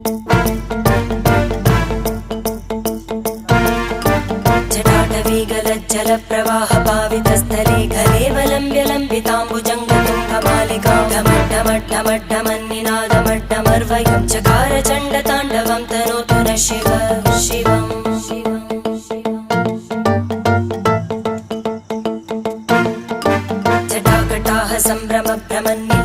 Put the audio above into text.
जटाटवीगलज्जलप्रवाहपावितस्थले घलेवलम्ब्य लम्बिताम्बुजङ्गतुङ्गमालिकां ढमड्ढमड्ढमड्ढमन्निनादमड्ढमर्वयं चकार चण्डताण्डवं तनोतु नः शिव शिवम् जटाकटाः सम्भ्रमभ्रमन्नि